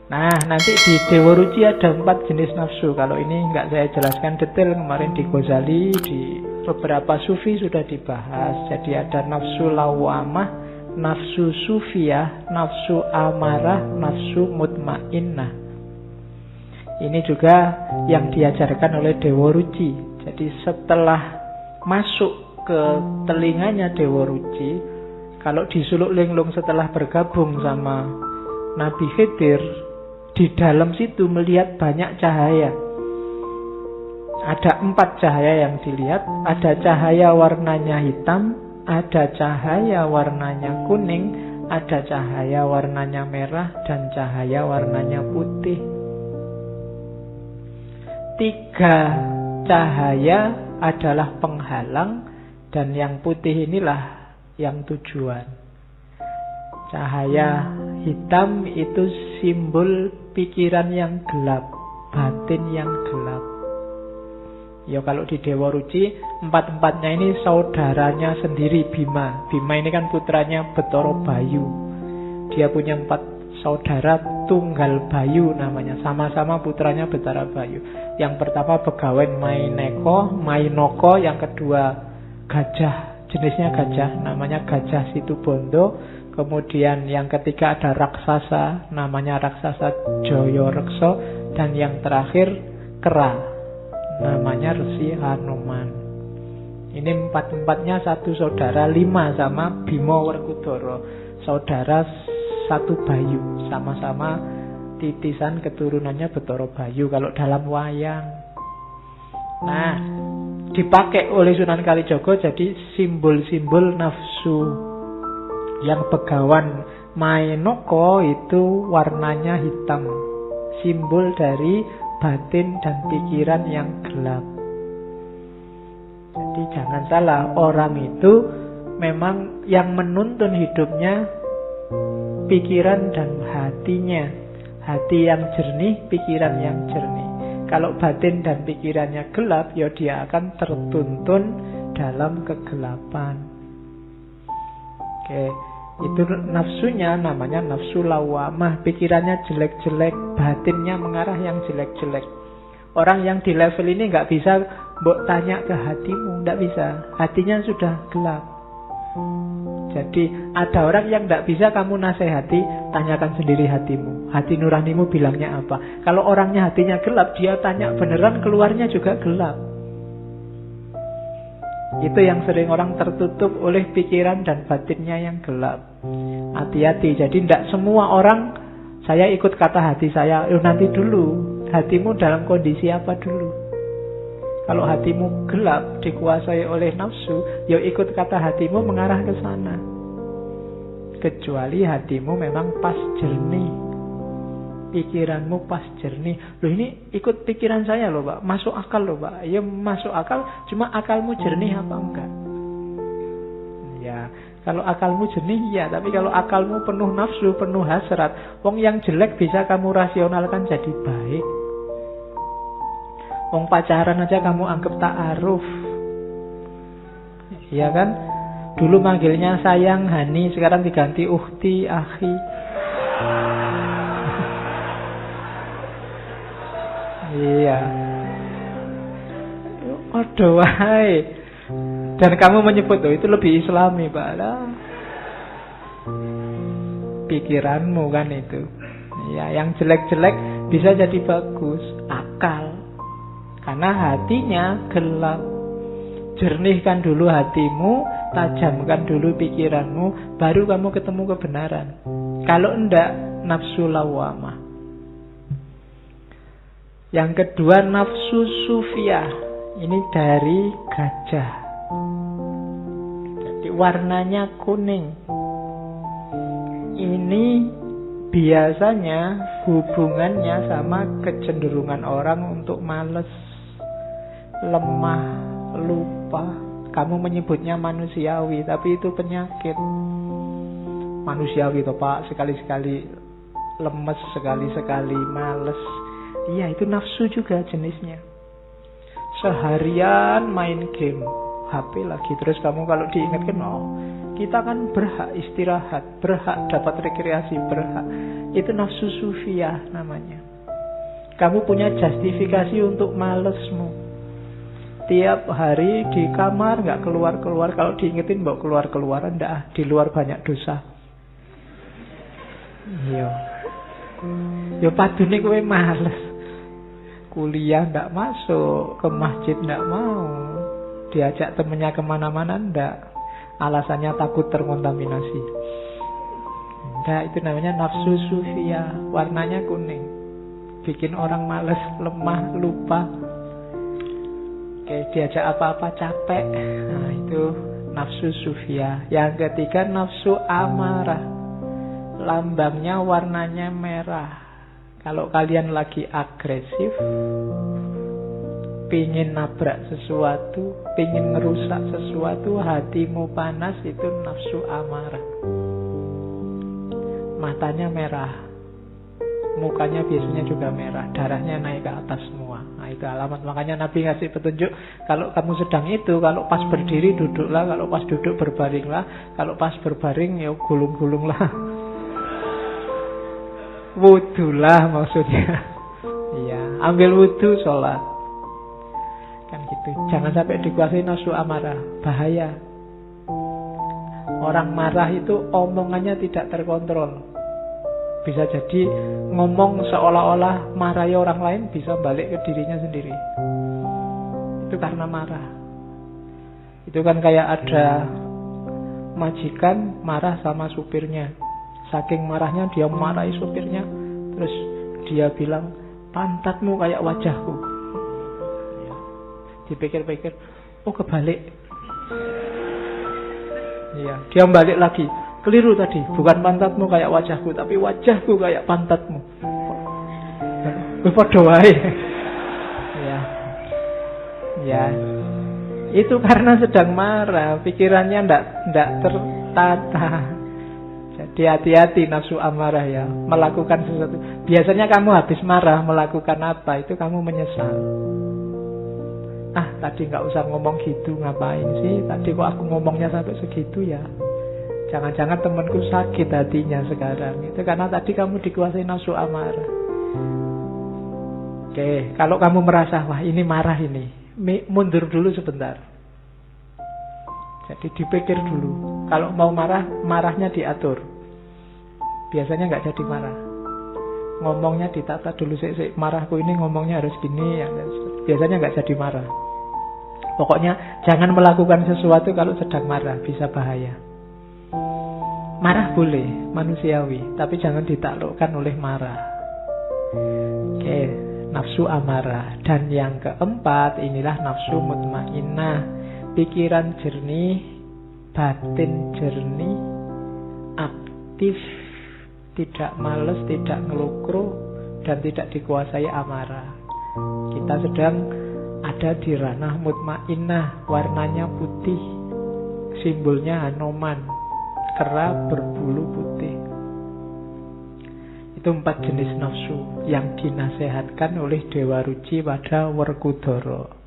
Nah, nanti di Dewa Ruci ada 4 jenis nafsu. Kalau ini nggak saya jelaskan detail, kemarin di Ghazali, di beberapa sufi sudah dibahas. Jadi ada nafsu lawamah, nafsu sufiyah, nafsu amarah, nafsu mutmainnah. Ini juga yang diajarkan oleh Dewa Ruci. Jadi setelah masuk ke telinganya Dewa Ruci, kalau di Suluk Linglung setelah bergabung sama Nabi Khidir, di dalam situ melihat banyak cahaya. Ada 4 cahaya yang dilihat. Ada cahaya warnanya hitam, ada cahaya warnanya kuning, ada cahaya warnanya merah, dan cahaya warnanya putih. 3 cahaya adalah penghalang, dan yang putih inilah yang tujuan. Cahaya hitam itu simbol pikiran yang gelap, batin yang gelap. Ya kalau di Dewa Ruci, 4-4-nya ini saudaranya sendiri Bima. Bima ini kan putranya Betara Bayu. Dia punya 4 saudara tunggal Bayu namanya. Sama-sama putranya Betara Bayu. Yang pertama Begawan Mainoko, yang kedua gajah, jenisnya gajah, namanya Gajah Situbondo. Kemudian yang ketiga ada raksasa, namanya raksasa Joyorekso. Dan yang terakhir kera, namanya Resi Hanuman. Ini 4-4-nya satu saudara, 5 sama Bima Werkudara, saudara satu Bayu, sama-sama titisan keturunannya Betara Bayu kalau dalam wayang. Nah, dipakai oleh Sunan Kalijaga jadi simbol-simbol nafsu. Yang Begawan Mainoko itu warnanya hitam, simbol dari batin dan pikiran yang gelap. Jadi jangan salah, orang itu memang yang menuntun hidupnya pikiran dan hatinya. Hati yang jernih, pikiran yang jernih. Kalau batin dan pikirannya gelap, ya dia akan tertuntun dalam kegelapan. Oke, itu nafsunya namanya nafsu lawamah. Pikirannya jelek-jelek, batinnya mengarah yang jelek-jelek. Orang yang di level ini nggak bisa mbok tanya ke hatimu, nggak bisa. Hatinya sudah gelap. Jadi ada orang yang nggak bisa kamu nasihati, tanyakan sendiri hatimu. Hati nuranimu bilangnya apa? Kalau orangnya hatinya gelap, dia tanya beneran, keluarnya juga gelap. Itu yang sering orang tertutup oleh pikiran dan batinnya yang gelap. Hati-hati, jadi tidak semua orang saya ikut kata hati saya. Nanti dulu, hatimu dalam kondisi apa dulu? Kalau hatimu gelap, dikuasai oleh nafsu, ya ikut kata hatimu mengarah ke sana. Kecuali hatimu memang pas jernih, pikiranmu pas jernih. Loh ini ikut pikiran saya loh Pak, masuk akal loh Pak. Ya masuk akal, cuma akalmu jernih apa enggak? Ya, kalau akalmu jernih ya, tapi kalau akalmu penuh nafsu, penuh hasrat, wong yang jelek bisa kamu rasionalkan jadi baik. Wong pacaran aja kamu anggap ta'aruf. Iya kan? Dulu manggilnya sayang, hani, sekarang diganti ukhti, akhi. Iya. Aduh, wahai. Dan kamu menyebut itu lebih islami, Pak. Pikiranmu kan itu. Ya, yang jelek-jelek bisa jadi bagus. Akal. Karena hatinya gelap. Jernihkan dulu hatimu, tajamkan dulu pikiranmu, baru kamu ketemu kebenaran. Kalau enggak, nafsu lawamah. Yang kedua, nafsu sufiyah. Ini dari gajah. Jadi warnanya kuning. Ini biasanya hubungannya sama kecenderungan orang untuk malas, lemah, lupa. Kamu menyebutnya manusiawi, tapi itu penyakit. Manusiawi toh Pak, sekali-sekali lemes, sekali-sekali males. Iya, itu nafsu juga jenisnya. Seharian main game HP lagi, terus kamu kalau diingatkan, oh Kita kan berhak istirahat, berhak dapat rekreasi, berhak. Itu nafsu sufiyah namanya. Kamu punya justifikasi untuk malesmu. Tiap hari di kamar nggak keluar-keluar. Kalau diingetin bawa keluar-keluaran, ndak, di luar banyak dosa. Yo padune kowe males. Kuliah ndak masuk, ke masjid ndak mau, diajak temennya kemana-mana ndak. Alasannya takut terkontaminasi. Ndak, itu namanya nafsu sufiyah. Warnanya kuning, bikin orang males, lemah, lupa. Kayak diajak apa-apa capek. Nah, itu nafsu sufiyah. Yang ketiga nafsu amarah. Lambangnya warnanya merah. Kalau kalian lagi agresif, pingin nabrak sesuatu, pingin ngerusak sesuatu, hatimu panas, itu nafsu amarah. Matanya merah, mukanya biasanya juga merah, darahnya naik ke atas semua. Nah, itu alamat. Makanya Nabi ngasih petunjuk, kalau kamu sedang itu, kalau pas berdiri duduklah, kalau pas duduk berbaringlah, kalau pas berbaring ya gulung-gulunglah. Wudulah maksudnya. Iya, ambil wudu sholat. Kan gitu. Jangan sampai dikuasai nafsu amarah, bahaya. Orang marah itu omongannya tidak terkontrol. Bisa jadi ngomong seolah-olah marahi orang lain, bisa balik ke dirinya sendiri. Itu karena marah. Itu kan kayak ada majikan marah sama supirnya. Saking marahnya dia marahi supirnya, terus dia bilang, pantatmu kayak wajahku. Dipikir-pikir, oh kebalik. Iya, dia balik lagi. Keliru tadi, bukan pantatmu kayak wajahku, tapi wajahku kayak pantatmu. Padha wae. Ya. Itu karena sedang marah, pikirannya ndak tertata. Jadi hati-hati nafsu amarah ya, melakukan sesuatu. Biasanya kamu habis marah melakukan apa, itu kamu menyesal. Tadi nggak usah ngomong gitu, ngapain sih? Tadi kok aku ngomongnya sampai segitu ya? Jangan-jangan temanku sakit hatinya sekarang. Itu karena tadi kamu dikuasai nafsu amarah. Oke, kalau kamu merasa, wah ini marah ini, mundur dulu sebentar. Jadi dipikir dulu. Kalau mau marah, marahnya diatur. Biasanya nggak jadi marah. Ngomongnya ditata dulu. Marahku ini ngomongnya harus gini. Biasanya nggak jadi marah. Pokoknya jangan melakukan sesuatu kalau sedang marah, bisa bahaya. Marah boleh, manusiawi, tapi jangan ditaklukkan oleh marah. Oke, nafsu amarah. Dan yang keempat, inilah nafsu mutmainnah. Pikiran jernih, batin jernih, aktif, tidak males, tidak ngelukro, dan tidak dikuasai amarah. Kita sedang ada di ranah mutmainnah, warnanya putih, simbolnya Hanoman, kera berbulu putih. Itu 4 jenis nafsu yang dinasehatkan oleh Dewa Ruci pada Werkudara.